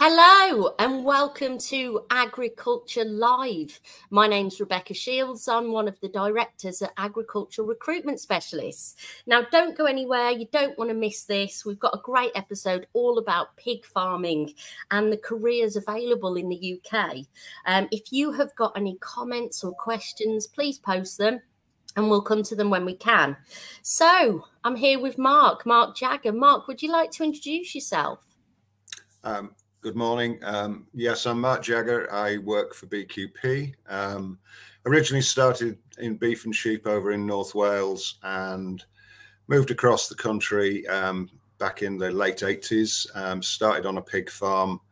Hello and welcome to AgriCulture Live. My name's Rebecca Shields. I'm one of the directors at AgriCulture Recruitment Specialists. Now, don't go anywhere. You don't want to miss this. We've got a great episode all about pig farming and the careers available in the UK. If you have got any comments or questions, please post them and we'll come to them when we can. So I'm here with Mark Jagger. Mark, would you like to introduce yourself? Good morning. Yes, I'm Mark Jagger. I work for BQP. Originally started in beef and sheep over in North Wales and moved across the country back in the late 80s. Started on a pig farm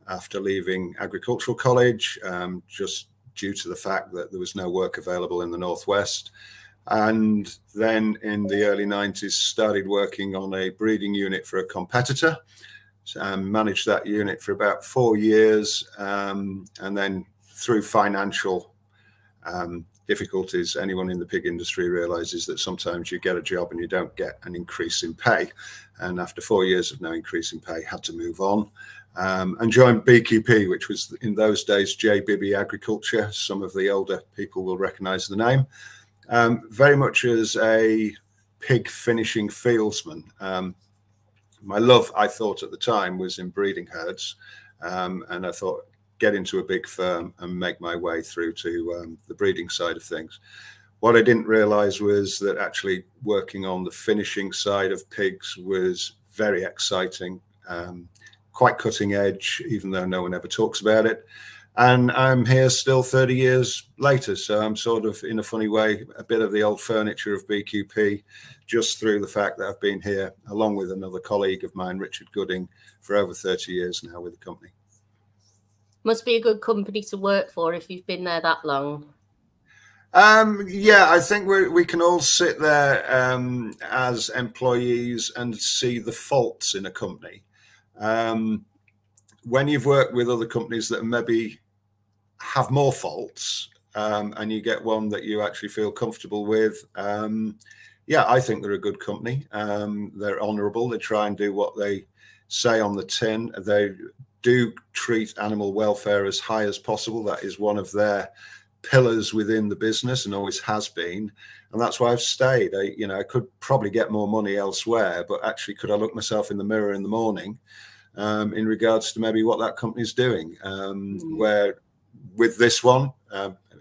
after leaving agricultural college, just due to the fact that there was no work available in the Northwest. And then in the early 90s, started working on a breeding unit for a competitor. Managed that unit for about 4 years, and then through financial difficulties, anyone in the pig industry realizes that sometimes you get a job and you don't get an increase in pay. And after 4 years of no increase in pay, had to move on and joined BQP, which was in those days JBB Agriculture. Some of the older people will recognize the name. Very much as a pig finishing fieldsman. My love, I thought at the time, was in breeding herds, and I thought get into a big firm and make my way through to the breeding side of things. What I didn't realize was that actually working on the finishing side of pigs was very exciting, quite cutting edge, even though no one ever talks about it. And I'm here still 30 years later, so I'm sort of, in a funny way, a bit of the old furniture of BQP, just through the fact that I've been here, along with another colleague of mine, Richard Gooding, for over 30 years now with the company. Must be a good company to work for if you've been there that long. Yeah, I think we can all sit there as employees and see the faults in a company. When you've worked with other companies that maybe have more faults, and you get one that you actually feel comfortable with, yeah, I think they're a good company. They're honourable. They try and do what they say on the tin. They do treat animal welfare as high as possible. That is one of their pillars within the business and always has been. And that's why I've stayed. I could probably get more money elsewhere, but actually, could I look myself in the mirror in the morning in regards to maybe what that company's doing? Where with this one,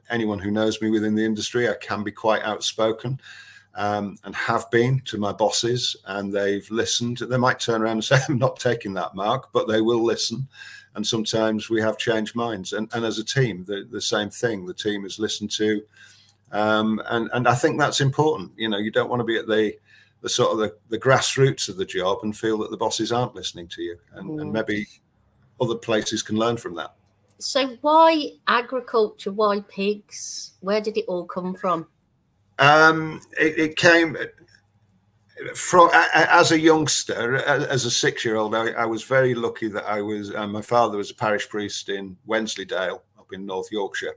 anyone who knows me within the industry, I can be quite outspoken. And have been to my bosses, and they've listened. They might turn around and say, I'm not taking that, Mark, but they will listen. And sometimes we have changed minds. And as a team, the same thing. The team is listened to. And I think that's important. You don't want to be at the sort of the grassroots of the job and feel that the bosses aren't listening to you. And maybe other places can learn from that. So why agriculture? Why pigs? Where did it all come from? It came from, as a youngster, as a 6-year-old, I was very lucky that my father was a parish priest in Wensleydale up in North Yorkshire.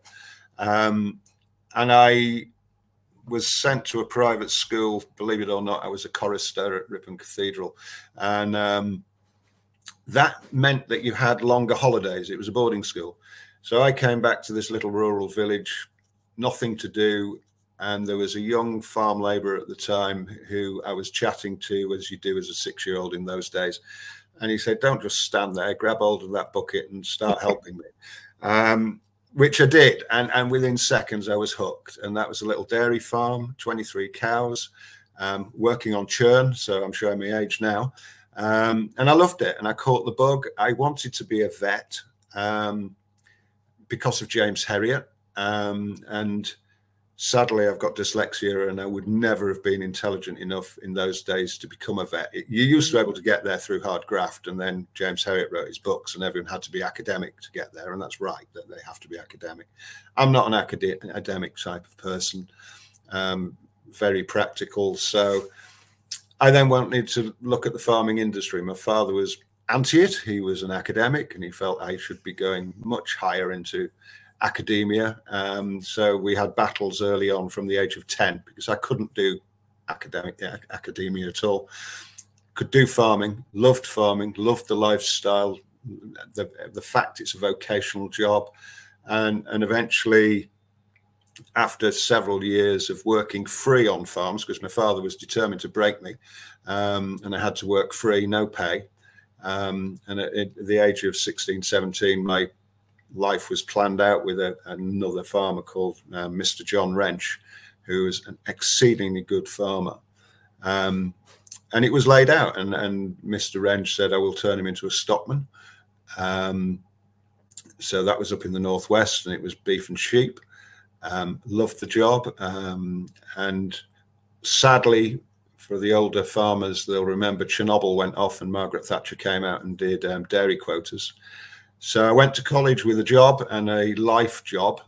And I was sent to a private school. Believe it or not, I was a chorister at Ripon Cathedral. And that meant that you had longer holidays. It was a boarding school. So I came back to this little rural village, nothing to do. And there was a young farm labourer at the time who I was chatting to, as you do as a 6-year-old in those days. And he said, don't just stand there, grab hold of that bucket and start helping me, which I did. And within seconds, I was hooked. And that was a little dairy farm, 23 cows, working on churn. So I'm showing my age now. And I loved it. And I caught the bug. I wanted to be a vet because of James Herriot. And sadly, I've got dyslexia, and I would never have been intelligent enough in those days to become a vet. You used to be able to get there through hard graft, and then James Herriot wrote his books, and everyone had to be academic to get there, and that's right, that they have to be academic. I'm not an academic type of person, very practical. So I then wanted to look at the farming industry. My father was anti it. He was an academic, and he felt I should be going much higher into academia. So we had battles early on from the age of 10 because I couldn't do academia at all. Could do farming, loved the lifestyle, the fact it's a vocational job. And eventually, after several years of working free on farms, because my father was determined to break me, and I had to work free, no pay. And at the age of 16, 17, my life was planned out with another farmer called Mr. John Wrench, who was an exceedingly good farmer. And it was laid out, and Mr. Wrench said, I will turn him into a stockman. So that was up in the northwest, and it was beef and sheep. Loved the job. And sadly, for the older farmers, they'll remember Chernobyl went off and Margaret Thatcher came out and did dairy quotas. So I went to college with a job and a life job,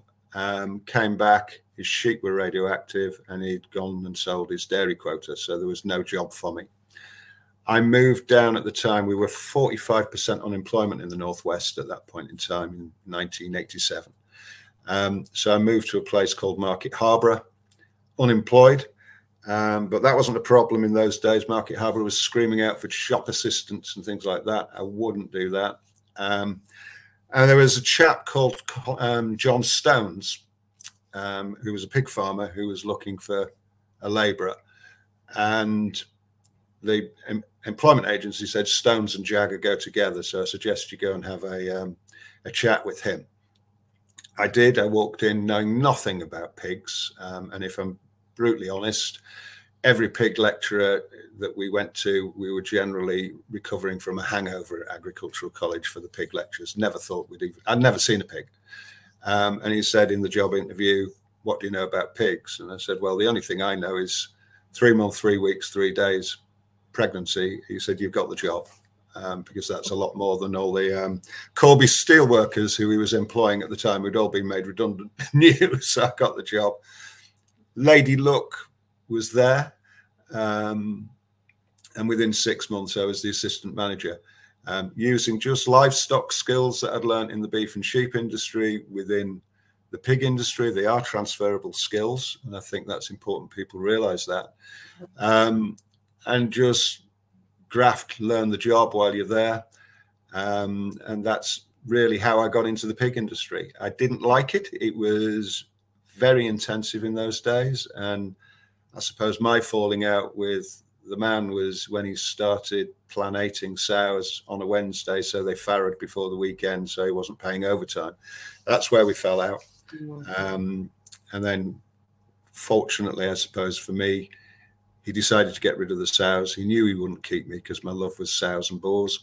came back, his sheep were radioactive, and he'd gone and sold his dairy quota. So there was no job for me. I moved down at the time. We were 45% unemployment in the Northwest at that point in time in 1987. So I moved to a place called Market Harborough, unemployed. But that wasn't a problem in those days. Market Harborough was screaming out for shop assistants and things like that. I wouldn't do that. And there was a chap called John Stones, who was a pig farmer who was looking for a labourer. And the employment agency said Stones and Jagger go together, so I suggest you go and have a chat with him. I did. I walked in knowing nothing about pigs, and if I'm brutally honest, every pig lecturer that we went to, we were generally recovering from a hangover at agricultural college for the pig lectures. Never thought I'd never seen a pig. And he said in the job interview, what do you know about pigs? And I said, well, the only thing I know is 3 months, 3 weeks, 3 days pregnancy. He said, you've got the job, because that's a lot more than all the Corby steel workers who he was employing at the time, who'd all been made redundant, knew. So I got the job. Lady Luck was there. And within 6 months, I was the assistant manager, using just livestock skills that I'd learned in the beef and sheep industry within the pig industry. They are transferable skills, and I think that's important people realize that. And just graft, learn the job while you're there. And that's really how I got into the pig industry. I didn't like it. It was very intensive in those days. And I suppose my falling out with the man was when he started planating sows on a Wednesday, so they farrowed before the weekend, so he wasn't paying overtime. That's where we fell out. And then fortunately, I suppose for me, he decided to get rid of the sows. He knew he wouldn't keep me because my love was sows and boars.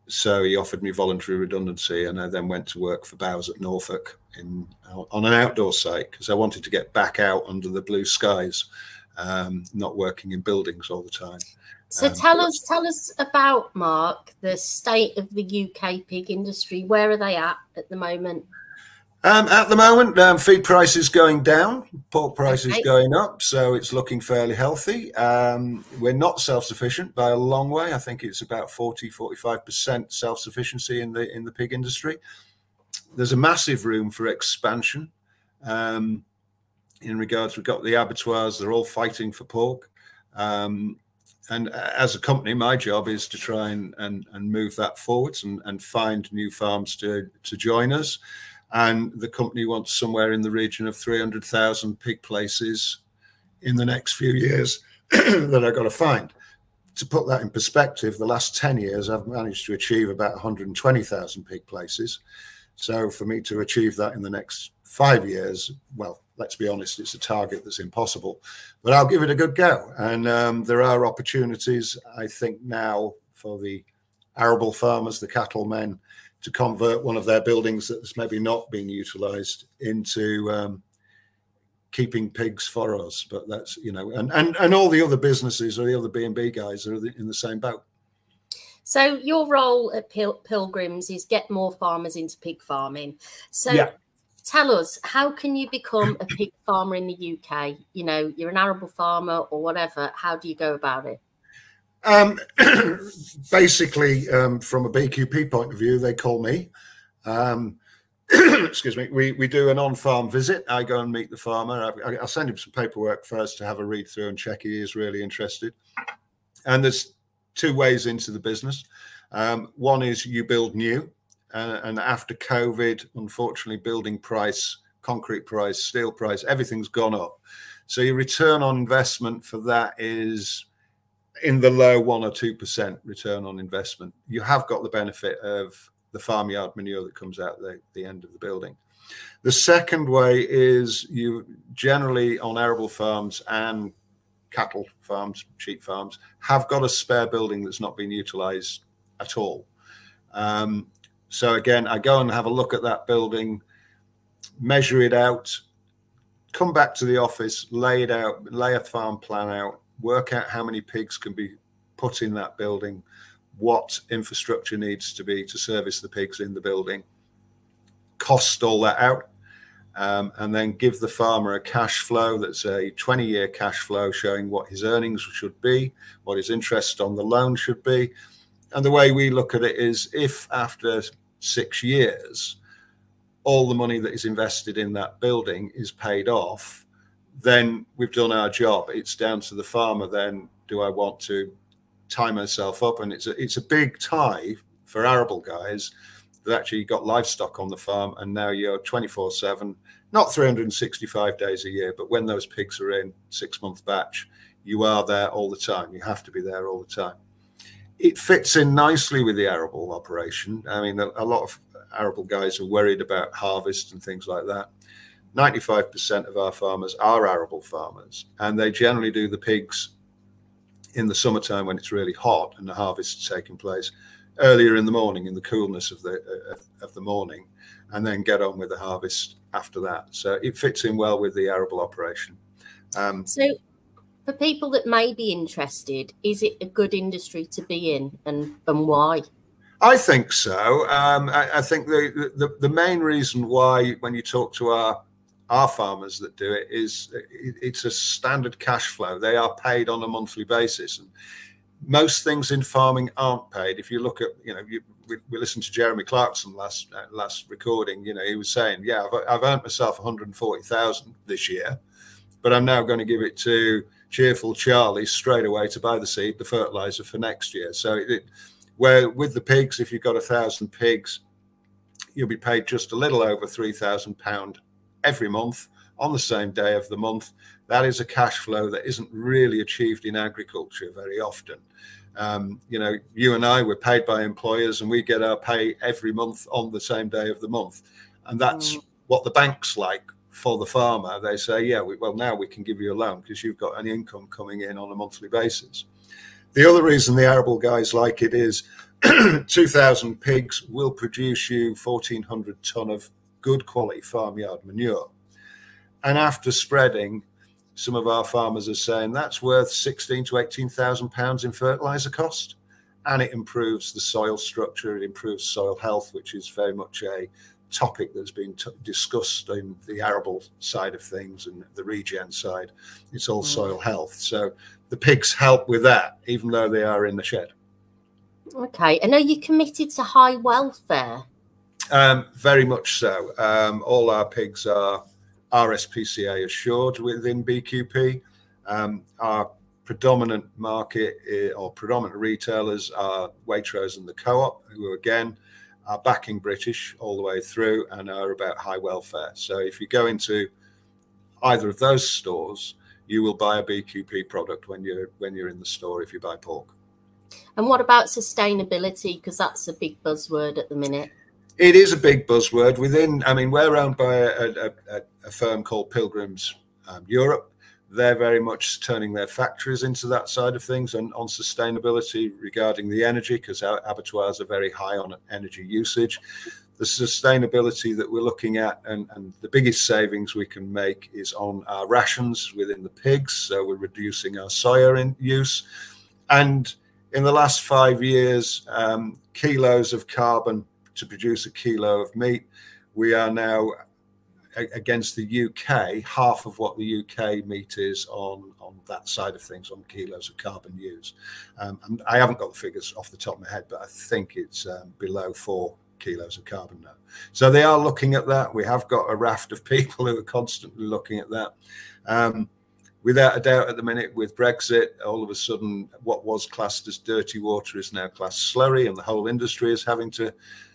So he offered me voluntary redundancy, and I then went to work for Bowes at Norfolk on an outdoor site because I wanted to get back out under the blue skies, not working in buildings all the time. So tell us about, Mark, the state of the UK pig industry. Where are they at the moment? At the moment, feed prices going down, pork prices going up, so it's looking fairly healthy. We're not self-sufficient by a long way. I think it's about 40–45% self-sufficiency in the pig industry. There's a massive room for expansion. In regards, we've got the abattoirs; they're all fighting for pork. And as a company, my job is to try and move that forwards and find new farms to join us. And the company wants somewhere in the region of 300,000 pig places in the next few years that I've got to find. To put that in perspective, the last 10 years, I've managed to achieve about 120,000 pig places. So for me to achieve that in the next 5 years, well, let's be honest, it's a target that's impossible. But I'll give it a good go. And there are opportunities, I think, now for the arable farmers, the cattlemen, to convert one of their buildings that's maybe not being utilised into keeping pigs for us. But that's, you know, and all the other businesses or the other B&B guys are in the same boat. So your role at Pilgrims is get more farmers into pig farming. So tell us, how can you become a pig farmer in the UK? You know, you're an arable farmer or whatever. How do you go about it? Basically, from a BQP point of view, they call me. Excuse me. We do an on-farm visit. I go and meet the farmer. I'll send him some paperwork first to have a read through and check he is really interested. And there's two ways into the business. One is you build new, and after COVID, unfortunately, building price, concrete price, steel price, everything's gone up. So your return on investment for that is in the low 1 or 2% return on investment. You have got the benefit of the farmyard manure that comes out the end of the building. The second way is you generally on arable farms and cattle farms, sheep farms, have got a spare building that's not been utilized at all. So again, I go and have a look at that building, measure it out, come back to the office, lay it out, lay a farm plan out, work out how many pigs can be put in that building, what infrastructure needs to be to service the pigs in the building, cost all that out, and then give the farmer a cash flow that's a 20-year cash flow showing what his earnings should be, what his interest on the loan should be. And the way we look at it is if after 6 years, all the money that is invested in that building is paid off, then we've done our job. It's down to the farmer then, do I want to tie myself up? And it's a big tie for arable guys that actually got livestock on the farm, and now you're 24/7, not 365 days a year, but when those pigs are in 6-month batch, you are there all the time. You have to be there all the time. It fits in nicely with the arable operation. I mean, a lot of arable guys are worried about harvest and things like that. 95% of our farmers are arable farmers, and they generally do the pigs in the summertime when it's really hot and the harvest is taking place earlier in the morning, in the coolness of the morning, and then get on with the harvest after that. So it fits in well with the arable operation. So for people that may be interested, is it a good industry to be in, and why? I think so. I think the main reason why, when you talk to our farmers that do it, is it's a standard cash flow. They are paid on a monthly basis, and most things in farming aren't paid. If you look at, we listened to Jeremy Clarkson last recording. He was saying, yeah, I've earned myself 140,000 this year, but I'm now going to give it to cheerful Charlie straight away to buy the seed, the fertilizer for next year. So where with the pigs, if you've got 1,000 pigs, you'll be paid just a little over £3,000 every month on the same day of the month. That is a cash flow that isn't really achieved in agriculture very often. You and I, we're paid by employers, and we get our pay every month on the same day of the month. And that's what the bank's like for the farmer. They say, yeah, well, now we can give you a loan because you've got an income coming in on a monthly basis. The other reason the arable guys like it is 2,000 pigs will produce you 1,400 ton of good quality farmyard manure. And after spreading, some of our farmers are saying that's worth £16,000 to £18,000 in fertilizer cost. And it improves the soil structure, it improves soil health, which is very much a topic that's been discussed in the arable side of things and the regen side. It's all soil health. So the pigs help with that, even though they are in the shed. Okay. And are you committed to high welfare? Very much so. All our pigs are RSPCA assured within BQP. Our predominant market or predominant retailers are Waitrose and the Co-op, who again are backing British all the way through and are about high welfare. So if you go into either of those stores, you will buy a BQP product when you're in the store if you buy pork. And what about sustainability? Because that's a big buzzword at the minute. It is a big buzzword within. I mean, we're owned by a firm called Pilgrims Europe. They're very much turning their factories into that side of things and on sustainability regarding the energy, because our abattoirs are very high on energy usage. The sustainability that we're looking at and the biggest savings we can make is on our rations within the pigs. So we're reducing our soya in use. And in the last 5 years, kilos of carbon to produce a kilo of meat, we are now, against the UK, half of what the UK meat is on that side of things, on kilos of carbon used. And I haven't got the figures off the top of my head, but I think it's below 4 kilos of carbon now. So they are looking at that. We have got a raft of people who are constantly looking at that. without a doubt, at the minute with Brexit, all of a sudden what was classed as dirty water is now classed slurry, and the whole industry is having to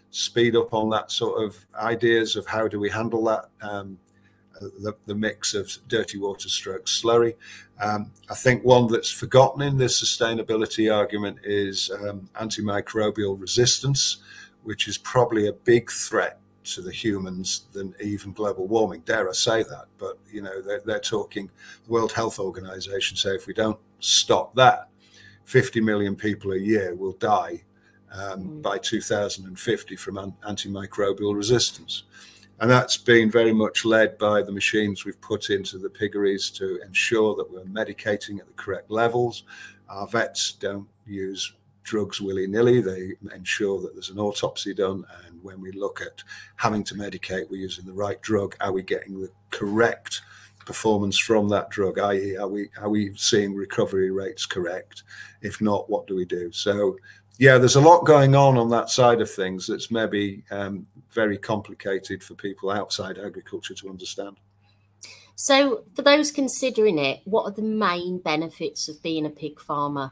speed up on that sort of ideas of how do we handle that, the mix of dirty water stroke slurry. I think one that's forgotten in this sustainability argument is antimicrobial resistance, which is probably a big threat to the humans than even global warming. Dare I say that? But you know, they're talking, the World Health Organization say if we don't stop that, 50 million people a year will die by 2050 from antimicrobial resistance. And that's been very much led by the machines we've put into the piggeries to ensure that we're medicating at the correct levels. Our vets don't use drugs willy-nilly. They ensure that there's an autopsy done, and when we look at having to medicate, we're using the right drug. Are we getting the correct performance from that drug, i.e. are we seeing recovery rates correct? If not, what do we do? So yeah, there's a lot going on that side of things that's maybe very complicated for people outside agriculture to understand. So for those considering it, what are the main benefits of being a pig farmer?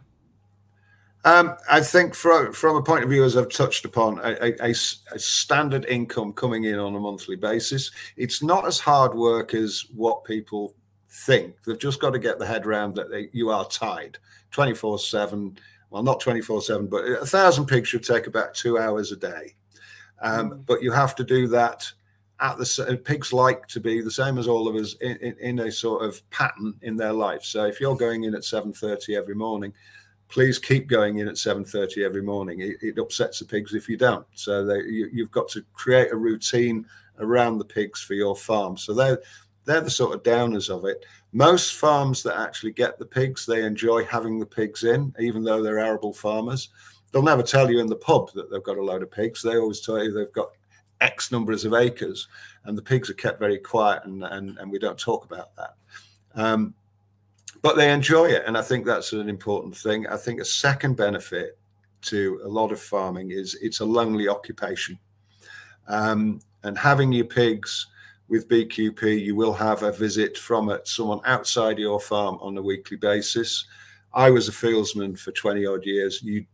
I think from a point of view, as I've touched upon, a standard income coming in on a monthly basis. It's not as hard work as what people think. They've just got to get the head around that you are tied 24/7. Well, not 24/7, but 1,000 pigs should take about 2 hours a day. But you have to do that at the pigs like to be the same as all of us in a sort of pattern in their life. So if you're going in at 7:30 every morning, please keep going in at 7:30 every morning. It upsets the pigs if you don't. So you've got to create a routine around the pigs for your farm. So they're the sort of downers of it. Most farms that actually get the pigs, they enjoy having the pigs in, even though they're arable farmers. They'll never tell you in the pub that they've got a load of pigs. They always tell you they've got X numbers of acres, and the pigs are kept very quiet, and we don't talk about that. But they enjoy it, and I think that's an important thing. I think a second benefit to a lot of farming is it's a lonely occupation. And having your pigs with BQP, you will have a visit from someone outside your farm on a weekly basis. I was a fieldsman for 20 odd years. You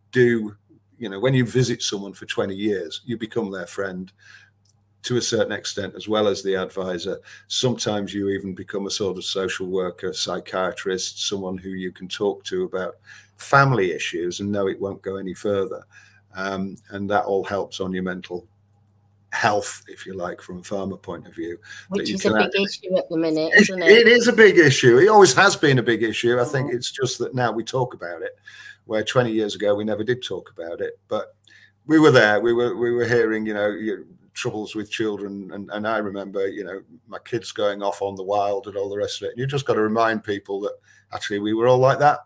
know, when you visit someone for 20 years, you become their friend to a certain extent, as well as the advisor. Sometimes you even become a sort of social worker, psychiatrist, someone who you can talk to about family issues and know it won't go any further. And that all helps on your mental health, if you like, from a farmer point of view. Which is a big issue at the minute, isn't it? It is a big issue. It always has been a big issue. I think it's just that now we talk about it, where 20 years ago we never did talk about it. But we were there. We were hearing, you know, troubles with children, and I remember, you know, my kids going off on the wild and all the rest of it. And you just got to remind people that actually we were all like that.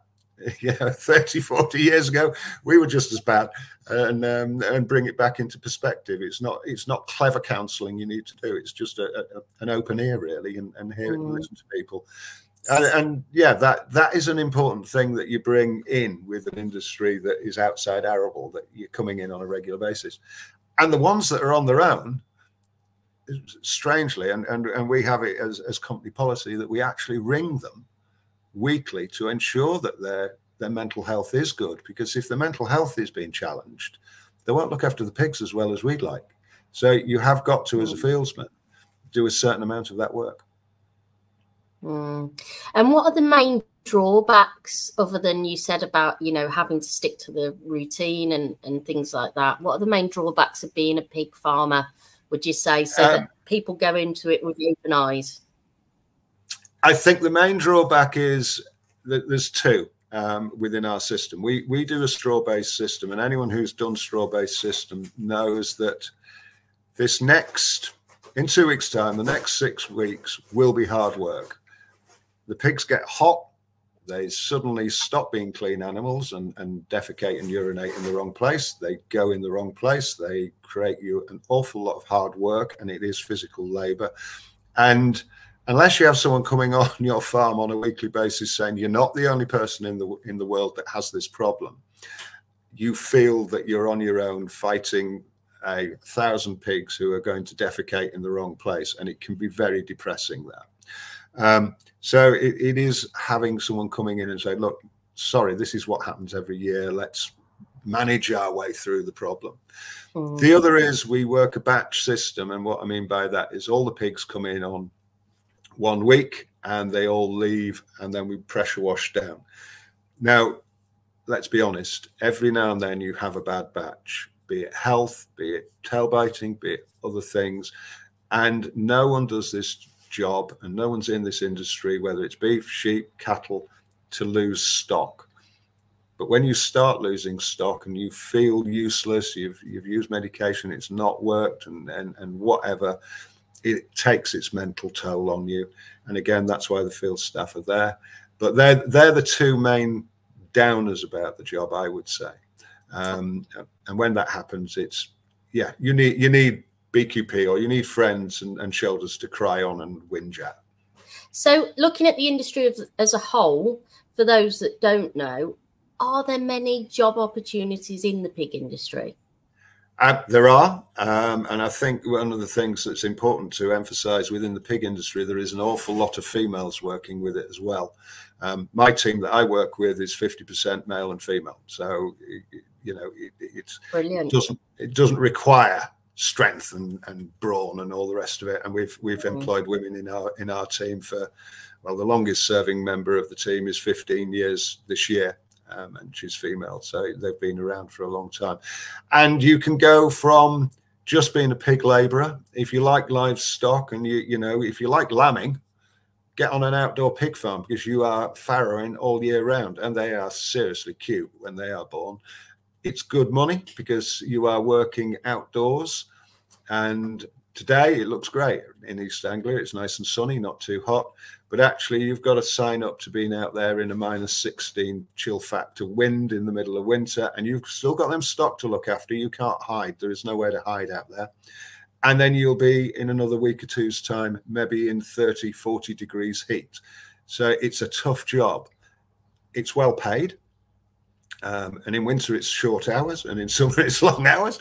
Yeah, 30, 40 years ago, we were just as bad, and bring it back into perspective. It's not clever counselling you need to do. It's just an open ear, really, and hear it and listen to people. And yeah, that is an important thing that you bring in with an industry that is outside arable, that you're coming in on a regular basis. And the ones that are on their own, strangely, and we have it as company policy that we actually ring them weekly to ensure that their mental health is good, because if their mental health is being challenged, they won't look after the pigs as well as we'd like. So you have got to, as a fieldsman, do a certain amount of that work. And what are the main drawbacks, other than you said about, you know, having to stick to the routine and things like that? What are the main drawbacks of being a pig farmer, would you say, so that people go into it with open eyes? I think the main drawback is that there's two within our system. We do a straw-based system, and anyone who's done straw-based system knows that in 2 weeks' time, the next 6 weeks will be hard work. The pigs get hot. They suddenly stop being clean animals and defecate and urinate in the wrong place. They go in the wrong place. They create you an awful lot of hard work, and it is physical labor. And unless you have someone coming on your farm on a weekly basis saying you're not the only person in the world that has this problem, you feel that you're on your own fighting 1,000 pigs who are going to defecate in the wrong place, and it can be very depressing. That So it is having someone coming in and say, look, sorry, this is what happens every year. Let's manage our way through the problem. The other is we work a batch system. And what I mean by that is all the pigs come in on 1 week and they all leave, and then we pressure wash down. Now, let's be honest, every now and then you have a bad batch, be it health, be it tail biting, be it other things. And no one does this job, and no one's in this industry, whether it's beef, sheep, cattle, to lose stock. But when you start losing stock and you feel useless, you've used medication, it's not worked, and whatever, it takes its mental toll on you. And again, that's why the field staff are there. But they're the two main downers about the job, I would say. And when that happens, it's, yeah, you need BQP, or you need friends and shoulders to cry on and whinge at. So looking at the industry as a whole, for those that don't know, are there many job opportunities in the pig industry? There are, and I think one of the things that's important to emphasize within the pig industry, there is an awful lot of females working with it as well. My team that I work with is 50% male and female, so you know it's brilliant. It doesn't require strength and brawn and all the rest of it. And we've employed women in our team for, well, the longest serving member of the team is 15 years this year. And she's female, so they've been around for a long time. And you can go from just being a pig labourer, if you like livestock, and you know, if you like lambing, get on an outdoor pig farm, because you are farrowing all year round, and they are seriously cute when they are born. It's good money because you are working outdoors, and today it looks great in East Anglia. It's nice and sunny, not too hot. But actually, you've got to sign up to being out there in a -16 chill factor wind in the middle of winter, and you've still got them stock to look after. You can't hide. There is nowhere to hide out there. And then you'll be in another week or two's time, maybe in 30, 40 degrees heat. So it's a tough job. It's well paid. And in winter it's short hours, and in summer it's long hours.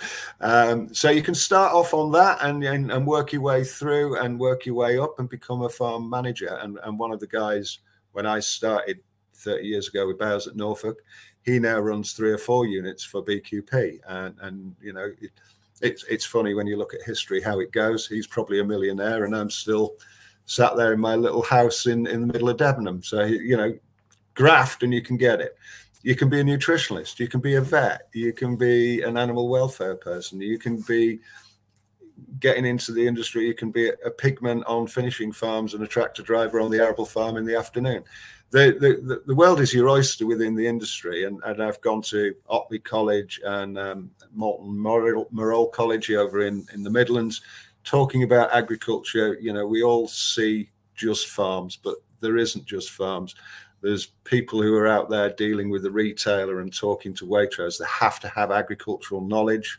So you can start off on that and work your way through and work your way up and become a farm manager. And one of the guys, when I started 30 years ago with Bowes at Norfolk, he now runs 3 or 4 units for BQP. And you know, it's funny when you look at history how it goes. He's probably a millionaire, and I'm still sat there in my little house in the middle of Debenham. So, you know, graft and you can get it. You can be a nutritionalist, you can be a vet, you can be an animal welfare person, you can be getting into the industry, you can be a pigman on finishing farms and a tractor driver on the arable farm in the afternoon. The world is your oyster within the industry, and I've gone to Otley College and Malton Morrell College over in the Midlands, talking about agriculture. You know, we all see just farms, but there isn't just farms. There's people who are out there dealing with the retailer and talking to Waitrose. They have to have agricultural knowledge.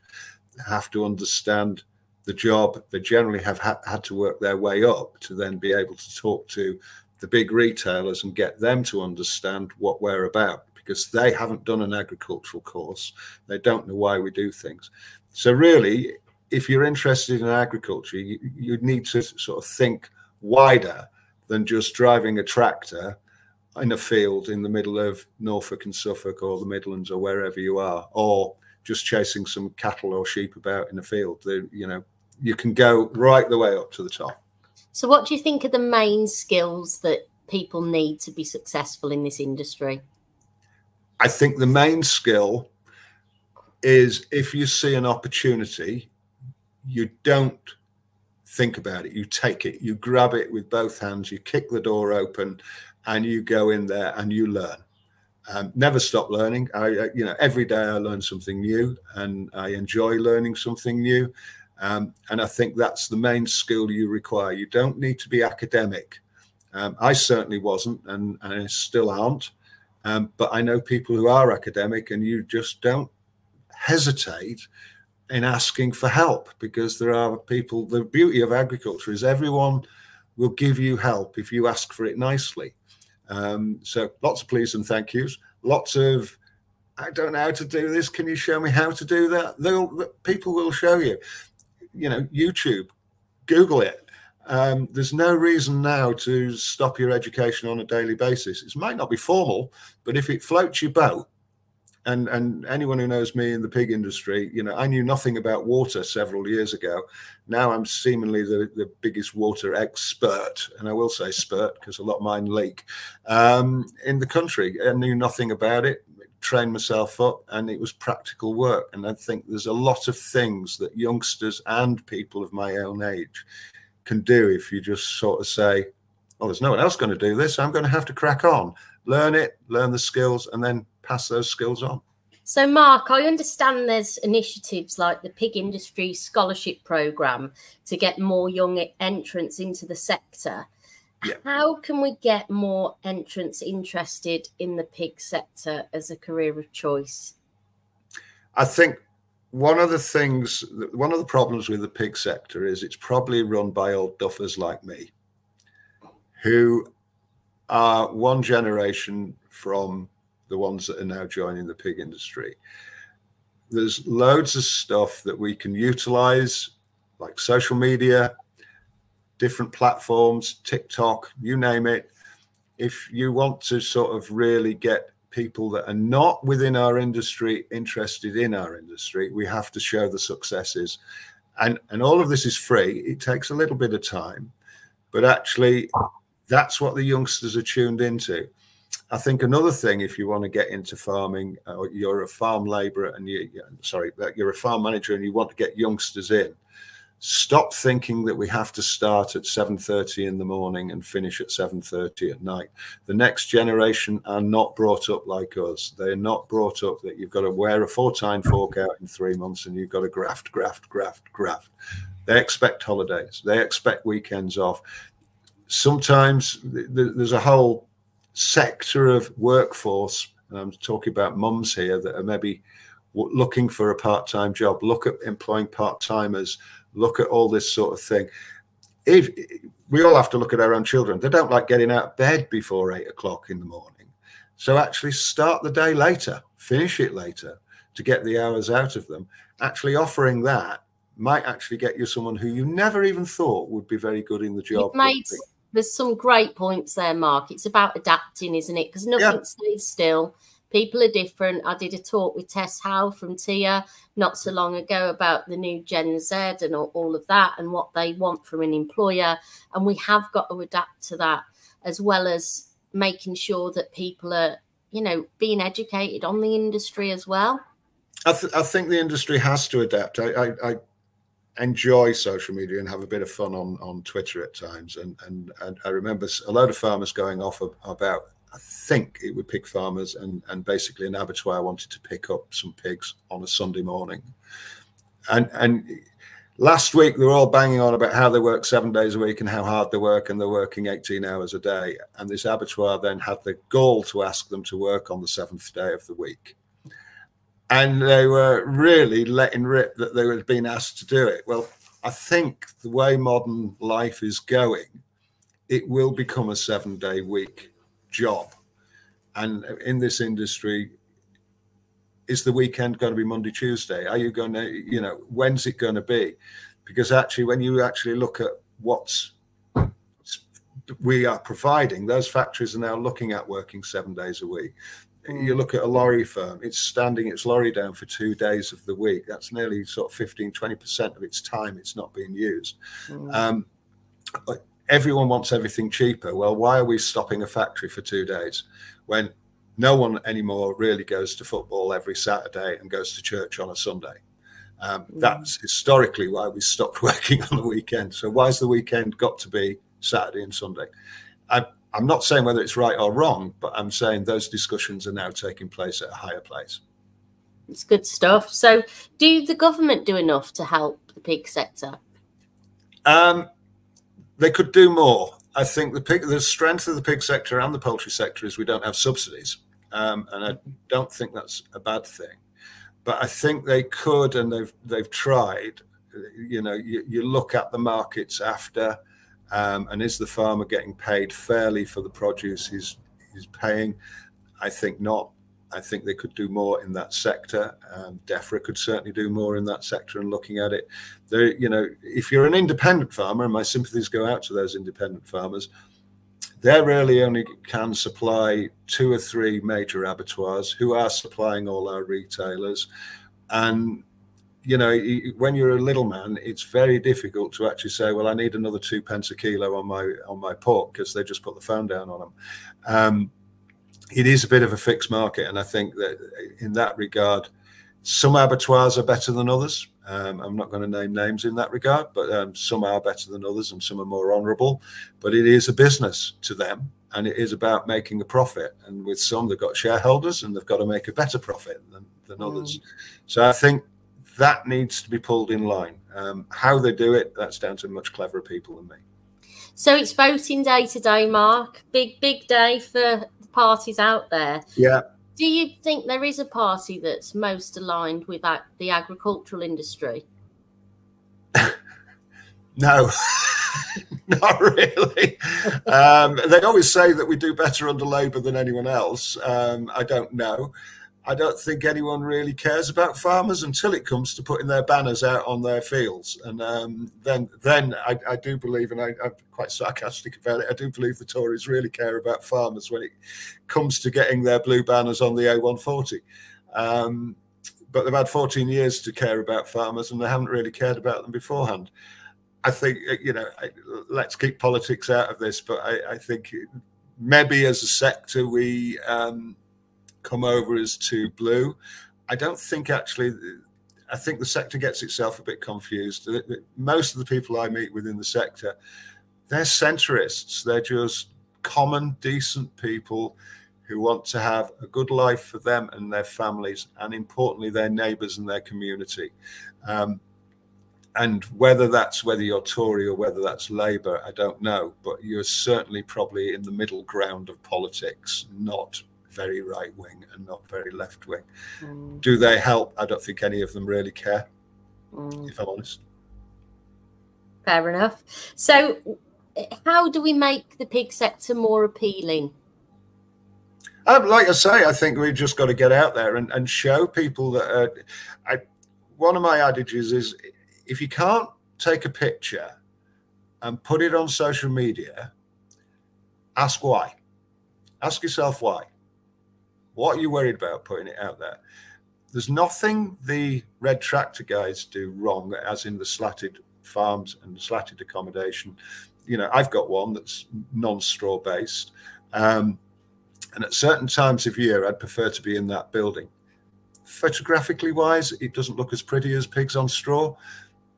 They have to understand the job. They generally have had to work their way up to then be able to talk to the big retailers and get them to understand what we're about, because they haven't done an agricultural course. They don't know why we do things. So really, if you're interested in agriculture, you need to sort of think wider than just driving a tractor in a field in the middle of Norfolk and Suffolk or the Midlands or wherever you are, or just chasing some cattle or sheep about in a field. You know, you can go right the way up to the top. So what do you think are the main skills that people need to be successful in this industry? I think the main skill is, if you see an opportunity, you don't think about it, you take it, you grab it with both hands, you kick the door open, and you go in there and you learn. Never stop learning. You know, every day I learn something new, and I enjoy learning something new. And I think that's the main skill you require. You don't need to be academic. I certainly wasn't, and I still aren't. But I know people who are academic, and you just don't hesitate in asking for help, because there are people. The beauty of agriculture is everyone will give you help if you ask for it nicely. So lots of please and thank yous, lots of, I don't know how to do this, can you show me how to do that? People will show you. You know, YouTube, Google it. There's no reason now to stop your education on a daily basis. It might not be formal, but if it floats your boat, and anyone who knows me in the pig industry, you know, I knew nothing about water several years ago. Now I'm seemingly the biggest water expert, and I will say spurt because a lot of mine leak, in the country. I knew nothing about it, trained myself up, and it was practical work. And I think there's a lot of things that youngsters and people of my own age can do if you just sort of say, oh, there's no one else going to do this, I'm going to have to crack on, learn it, learn the skills, and then pass those skills on. So, Mark, I understand there's initiatives like the Pig Industry Scholarship Programme to get more young entrants into the sector. Yeah. How can we get more entrants interested in the pig sector as a career of choice? I think one of the problems with the pig sector is it's probably run by old duffers like me, who are one generation from the ones that are now joining the pig industry. There's loads of stuff that we can utilize, like social media, different platforms, TikTok, you name it. If you want to sort of really get people that are not within our industry interested in our industry, we have to show the successes. And all of this is free. It takes a little bit of time, but actually that's what the youngsters are tuned into. I think another thing, if you want to get into farming, you're a farm labourer and you're a farm manager and you want to get youngsters in, stop thinking that we have to start at 7:30 in the morning and finish at 7:30 at night. The next generation are not brought up like us. They're not brought up that you've got to wear a 4-tine fork out in 3 months and you've got to graft. They expect holidays. They expect weekends off. Sometimes there's a whole sector of workforce, and I'm talking about mums here, that are maybe looking for a part-time job. Look at employing part-timers, look at all this sort of thing. If we all have to look at our own children, they don't like getting out of bed before 8 o'clock in the morning. So actually start the day later, finish it later to get the hours out of them. Actually offering that might actually get you someone who you never even thought would be very good in the job. There's some great points there, Mark. It's about adapting, isn't it? Because nothing stays still. People are different. I did a talk with Tess Howe from TIA not so long ago about the new Gen Z and all of that and what they want from an employer. And we have got to adapt to that, as well as making sure that people are, you know, being educated on the industry as well. I think the industry has to adapt. I enjoy social media and have a bit of fun on Twitter at times. And I remember a load of farmers going off about, I think it were pig farmers and basically an abattoir wanted to pick up some pigs on a Sunday morning. And last week they were all banging on about how they work 7 days a week and how hard they work, and they're working 18 hours a day. And this abattoir then had the gall to ask them to work on the 7th day of the week. And they were really letting rip that they were being asked to do it. Well, I think the way modern life is going, it will become a 7-day week job. And in this industry, is the weekend going to be Monday, Tuesday? Are you going to, you know, when's it going to be? Because actually, when you actually look at what we are providing, those factories are now looking at working 7 days a week. You look at a lorry firm, it's standing its lorry down for 2 days of the week. That's nearly sort of 15–20% of its time it's not being used. Everyone wants everything cheaper. Well, why are we stopping a factory for 2 days when no one anymore really goes to football every Saturday and goes to church on a Sunday? That's historically why we stopped working on the weekend. So why's the weekend got to be Saturday and Sunday? I'm not saying whether it's right or wrong, but I'm saying those discussions are now taking place at a higher place. It's good stuff. So do the government do enough to help the pig sector? They could do more. I think the strength of the pig sector and the poultry sector is we don't have subsidies. And I don't think that's a bad thing. But I think they could, and they've tried. You know, you look at the markets after, and is the farmer getting paid fairly for the produce he's paying? I think not. I think they could do more in that sector. DEFRA could certainly do more in that sector and looking at it. There, you know, if you're an independent farmer, and my sympathies go out to those independent farmers, they really only can supply 2 or 3 major abattoirs who are supplying all our retailers. And, you know, when you're a little man, it's very difficult to actually say, well, I need another 2 pence a kilo on my pork, because they just put the phone down on them. It is a bit of a fixed market. And I think that in that regard, some abattoirs are better than others. I'm not going to name names in that regard, but some are better than others and some are more honourable. But it is a business to them, and it is about making a profit. And with some, they've got shareholders and they've got to make a better profit than others. So I think that needs to be pulled in line. How they do it, that's down to much cleverer people than me. So it's voting day today, Mark. Big day for the parties out there. Yeah. Do you think there is a party that's most aligned with the agricultural industry? No, not really. They always say that we do better under Labour than anyone else. I don't know. I don't think anyone really cares about farmers until it comes to putting their banners out on their fields. And then I do believe, and I'm quite sarcastic about it, I do believe the Tories really care about farmers when it comes to getting their blue banners on the A140. But they've had 14 years to care about farmers, and they haven't really cared about them beforehand. I think, you know, let's keep politics out of this, but I think maybe as a sector we come over as too blue. I don't think actually, I think the sector gets itself a bit confused. Most of the people I meet within the sector, they're centrists. They're just common, decent people who want to have a good life for them and their families, and importantly, their neighbours and their community. And whether you're Tory or whether that's Labour, I don't know, but you're certainly probably in the middle ground of politics, not very right wing and not very left wing. Do they help? I don't think any of them really care, if I'm honest. Fair enough. So how do we make the pig sector more appealing? Like I say, I think we've just got to get out there and show people that one of my adages is, if you can't take a picture and put it on social media, ask why. Ask yourself why. What are you worried about putting it out there? There's nothing the red tractor guys do wrong, as in the slatted farms and the slatted accommodation. You know, I've got one that's non-straw based. And at certain times of year, I'd prefer to be in that building. Photographically wise, it doesn't look as pretty as pigs on straw.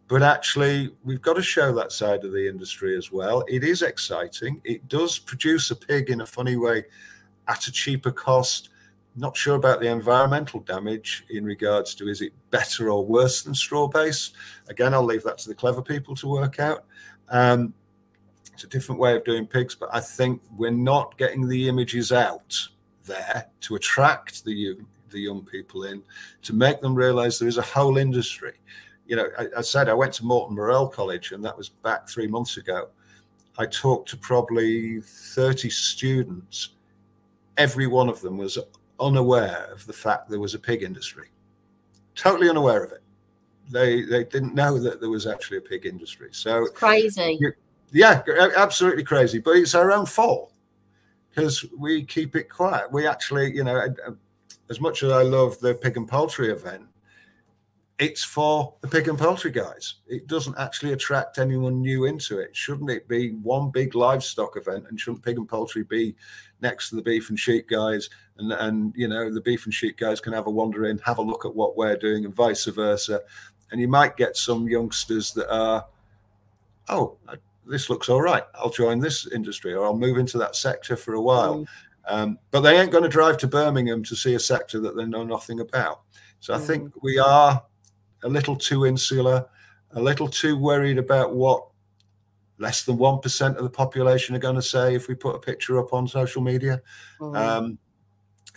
But actually, we've got to show that side of the industry as well. It is exciting. It does produce a pig in a funny way at a cheaper cost. Not sure about the environmental damage in regards to, is it better or worse than straw base? Again, I'll leave that to the clever people to work out. It's a different way of doing pigs, but I think we're not getting the images out there to attract the young people in, to make them realize there is a whole industry. You know, I said I went to Morton Morell College, and that was back 3 months ago. I talked to probably 30 students. Every one of them was unaware of the fact there was a pig industry. Totally unaware of it. They didn't know that there was actually a pig industry. So it's crazy. Yeah, absolutely crazy. But it's our own fault because we keep it quiet. We actually, you know, as much as I love the pig and poultry event, it's for the pig and poultry guys. It doesn't actually attract anyone new into it. Shouldn't it be one big livestock event? And shouldn't pig and poultry be next to the beef and sheep guys? And you know, the beef and sheep guys can have a wander in, have a look at what we're doing, and vice versa. And you might get some youngsters that are, oh, this looks all right, I'll join this industry, or I'll move into that sector for a while. But they ain't going to drive to Birmingham to see a sector that they know nothing about. So I think we are a little too insular, a little too worried about what less than 1% of the population are going to say if we put a picture up on social media.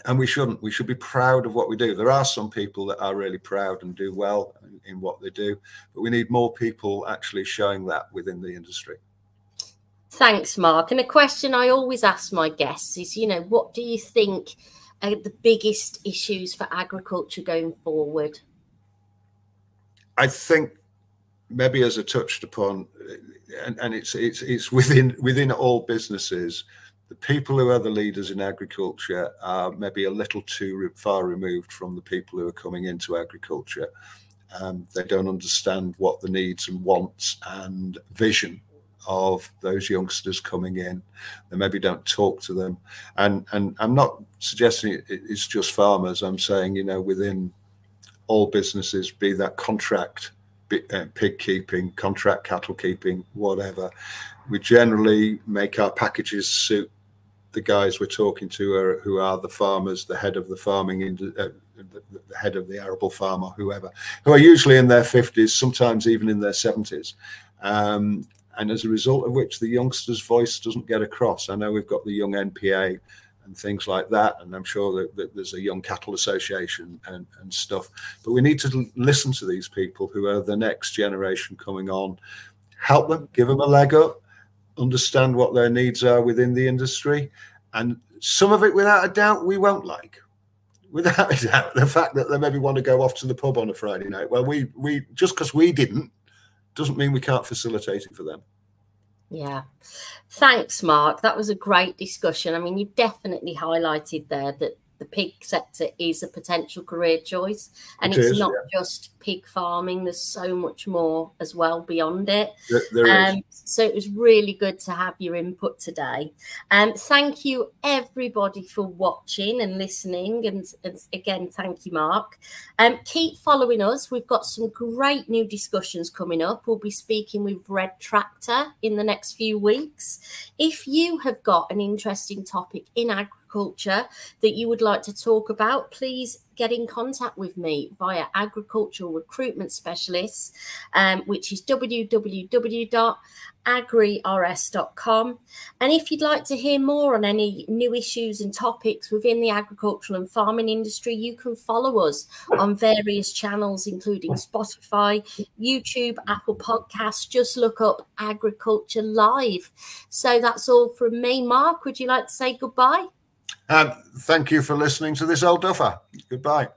And we shouldn't. We should be proud of what we do. There are some people that are really proud and do well in what they do, but we need more people actually showing that within the industry. Thanks, Mark. And a question I always ask my guests is, you know, what do you think are the biggest issues for agriculture going forward? I think maybe, as I touched upon, and it's within all businesses, the people who are the leaders in agriculture are maybe a little too far removed from the people who are coming into agriculture. They don't understand what the needs and wants and vision of those youngsters coming in. They maybe don't talk to them. And I'm not suggesting it's just farmers. I'm saying, you know, within all businesses, be that contract pig keeping, contract cattle keeping, whatever, we generally make our packages suit the guys we're talking to, who are the farmers, the head of the farming, the head of the arable farm or whoever, who are usually in their 50s, sometimes even in their 70s. And as a result of which the youngster's voice doesn't get across. I know we've got the young NPA and things like that, and I'm sure that there's a young cattle association and stuff, but we need to listen to these people who are the next generation coming on, help them, give them a leg up, understand what their needs are within the industry. And some of it, without a doubt, we won't like. Without a doubt, the fact that they maybe want to go off to the pub on a Friday night, well, we just because we didn't doesn't mean we can't facilitate it for them. Yeah. Thanks, Mark. That was a great discussion. I mean, you've definitely highlighted there that the pig sector is a potential career choice, and it's not just pig farming. There's so much more as well beyond it. There is. So it was really good to have your input today. Thank you, everybody, for watching and listening. And again, thank you, Mark. Keep following us. We've got some great new discussions coming up. We'll be speaking with Red Tractor in the next few weeks. If you have got an interesting topic in agriculture that you would like to talk about, please get in contact with me via Agricultural Recruitment Specialists, which is www.agrirs.com. And if you'd like to hear more on any new issues and topics within the agricultural and farming industry, you can follow us on various channels, including Spotify, YouTube, Apple Podcasts. Just look up Agriculture Live. So that's all from me. Mark, would you like to say goodbye? Thank you for listening to this old duffer. Goodbye.